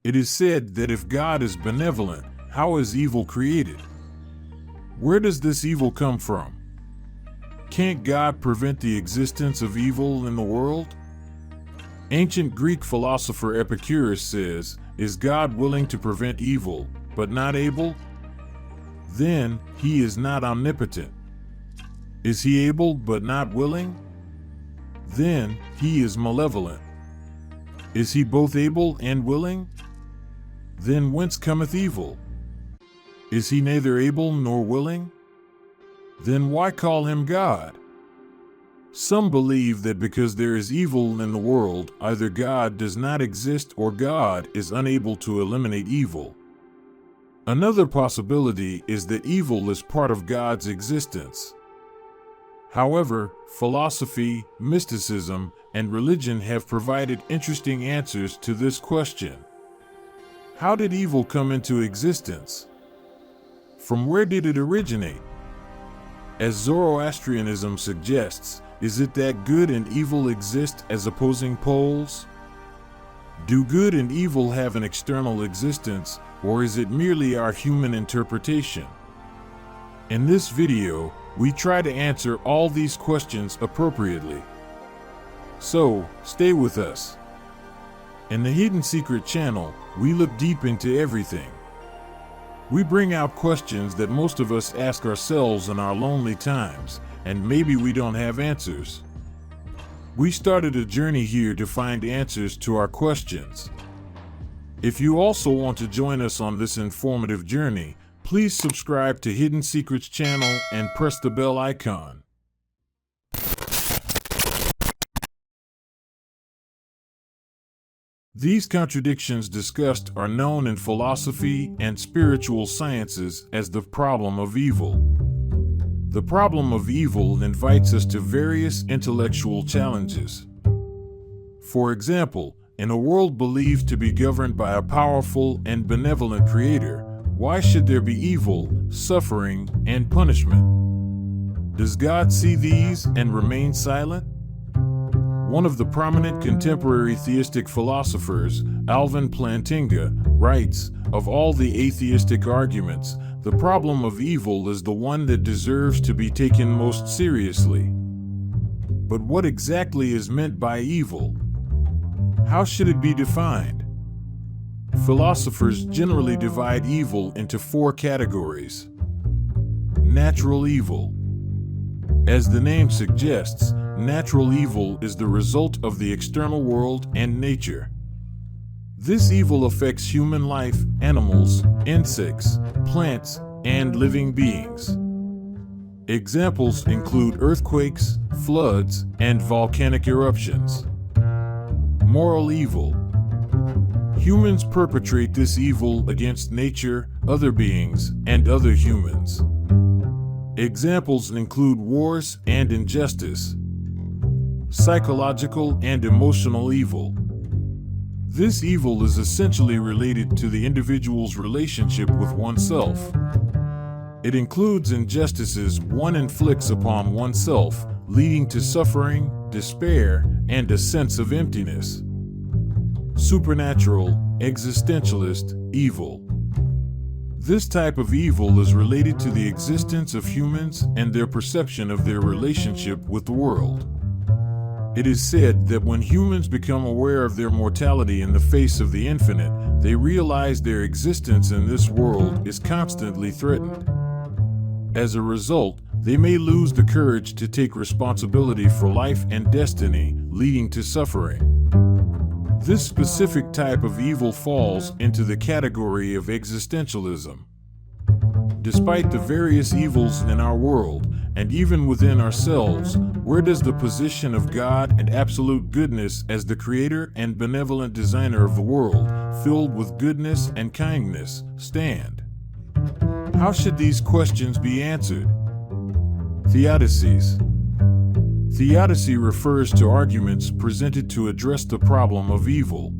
It is said that if God is benevolent, how is evil created? Where does this evil come from? Can't God prevent the existence of evil in the world? Ancient Greek philosopher Epicurus says, "Is God willing to prevent evil, but not able? Then he is not omnipotent. Is he able but not willing? Then he is malevolent. Is he both able and willing? Then whence cometh evil? Is he neither able nor willing? Then why call him God?" Some believe that because there is evil in the world, either God does not exist or God is unable to eliminate evil. Another possibility is that evil is part of God's existence. However, philosophy, mysticism, and religion have provided interesting answers to this question. How did evil come into existence? From where did it originate? As Zoroastrianism suggests, is it that good and evil exist as opposing poles? Do good and evil have an external existence, or is it merely our human interpretation? In this video, we try to answer all these questions appropriately. So, stay with us. In the Hidden Secret channel, we look deep into everything. We bring out questions that most of us ask ourselves in our lonely times, and maybe we don't have answers. We started a journey here to find answers to our questions. If you also want to join us on this informative journey, please subscribe to Hidden Secrets channel and press the bell icon. These contradictions discussed are known in philosophy and spiritual sciences as the problem of evil. The problem of evil invites us to various intellectual challenges. For example, in a world believed to be governed by a powerful and benevolent creator, why should there be evil, suffering, and punishment? Does God see these and remain silent? One of the prominent contemporary theistic philosophers, Alvin Plantinga, writes, "Of all the atheistic arguments, the problem of evil is the one that deserves to be taken most seriously." But what exactly is meant by evil? How should it be defined? Philosophers generally divide evil into four categories. Natural evil. As the name suggests, natural evil is the result of the external world and nature. This evil affects human life, animals, insects, plants, and living beings. Examples include earthquakes, floods, and volcanic eruptions. Moral evil. Humans perpetrate this evil against nature, other beings, and other humans. Examples include wars and injustice. Psychological and emotional evil. This evil is essentially related to the individual's relationship with oneself. It includes injustices one inflicts upon oneself, leading to suffering, despair, and a sense of emptiness. Supernatural, existentialist, evil. This type of evil is related to the existence of humans and their perception of their relationship with the world. It is said that when humans become aware of their mortality in the face of the infinite, they realize their existence in this world is constantly threatened. As a result, they may lose the courage to take responsibility for life and destiny, leading to suffering. This specific type of evil falls into the category of existentialism. Despite the various evils in our world, and even within ourselves, where does the position of God and absolute goodness as the creator and benevolent designer of the world, filled with goodness and kindness, stand? How should these questions be answered? Theodicies. Theodicy refers to arguments presented to address the problem of evil.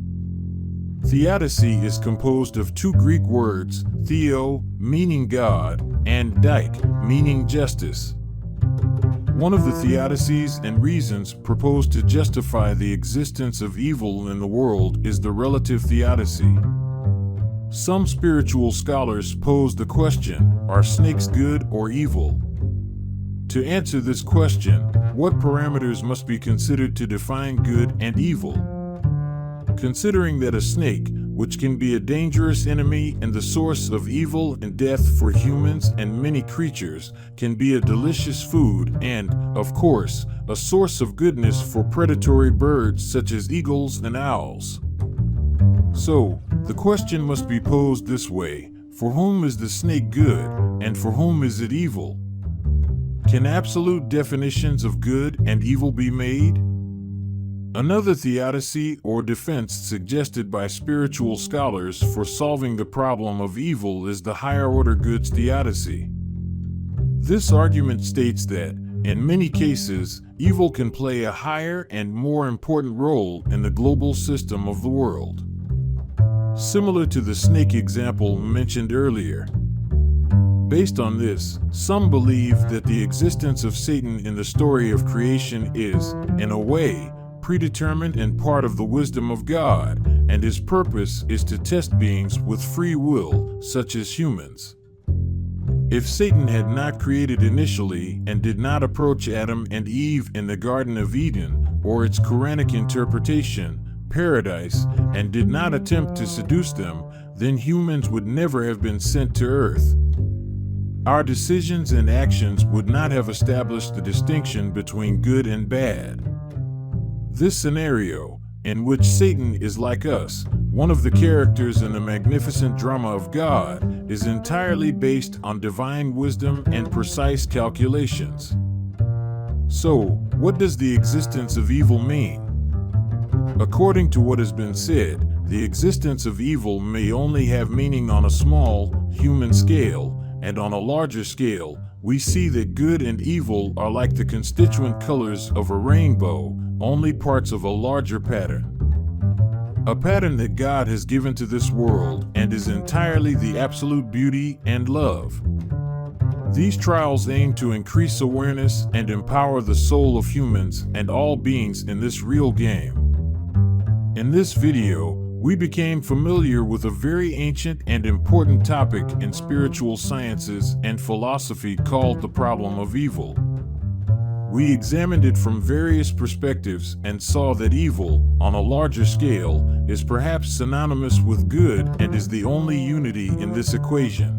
Theodicy is composed of two Greek words, theo, meaning God, and dike, meaning justice. One of the theodicies and reasons proposed to justify the existence of evil in the world is the relative theodicy. Some spiritual scholars pose the question, are snakes good or evil? To answer this question, what parameters must be considered to define good and evil? Considering that a snake, which can be a dangerous enemy and the source of evil and death for humans and many creatures, can be a delicious food and, of course, a source of goodness for predatory birds such as eagles and owls. So, the question must be posed this way: for whom is the snake good, and for whom is it evil? Can absolute definitions of good and evil be made? Another theodicy or defense suggested by spiritual scholars for solving the problem of evil is the higher order goods theodicy. This argument states that, in many cases, evil can play a higher and more important role in the global system of the world. Similar to the snake example mentioned earlier. Based on this, some believe that the existence of Satan in the story of creation is, in a way, predetermined and part of the wisdom of God, and his purpose is to test beings with free will, such as humans. If Satan had not created initially and did not approach Adam and Eve in the Garden of Eden, or its Quranic interpretation, paradise, and did not attempt to seduce them, then humans would never have been sent to earth. Our decisions and actions would not have established the distinction between good and bad. This scenario, in which Satan is like us, one of the characters in the magnificent drama of God, is entirely based on divine wisdom and precise calculations. So, what does the existence of evil mean? According to what has been said, the existence of evil may only have meaning on a small, human scale, and on a larger scale, we see that good and evil are like the constituent colors of a rainbow, only parts of a larger pattern. A pattern that God has given to this world and is entirely the absolute beauty and love. These trials aim to increase awareness and empower the soul of humans and all beings in this real game. In this video, we became familiar with a very ancient and important topic in spiritual sciences and philosophy called the problem of evil. We examined it from various perspectives and saw that evil, on a larger scale, is perhaps synonymous with good and is the only unity in this equation.